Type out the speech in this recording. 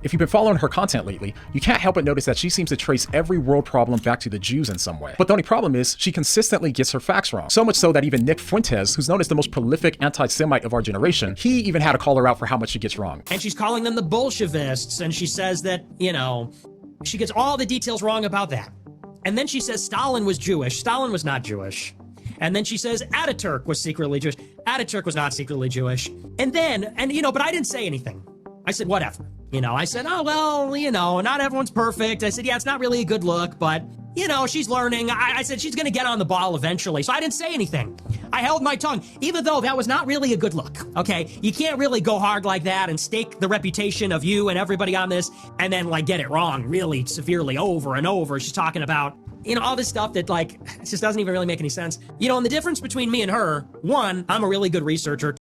If you've been following her content lately, you can't help but notice that she seems to trace every world problem back to the Jews in some way. But the only problem is, she consistently gets her facts wrong. So much so that even Nick Fuentes, who's known as the most prolific anti-Semite of our generation, he even had to call her out for how much she gets wrong. And she's calling them the Bolshevists, and she says that, she gets all the details wrong about that. And then she says Stalin was Jewish. Stalin was not Jewish. And then she says Ataturk was secretly Jewish. Ataturk was not secretly Jewish. But I didn't say anything. I said, whatever. I said, oh, well, not everyone's perfect. I said, yeah, it's not really a good look, but, she's learning. I said, she's going to get on the ball eventually. So I didn't say anything. I held my tongue, even though that was not really a good look, okay? You can't really go hard like that and stake the reputation of you and everybody on this and then, get it wrong really severely over and over. She's talking about, all this stuff that, it just doesn't even really make any sense. And the difference between me and her, one, I'm a really good researcher.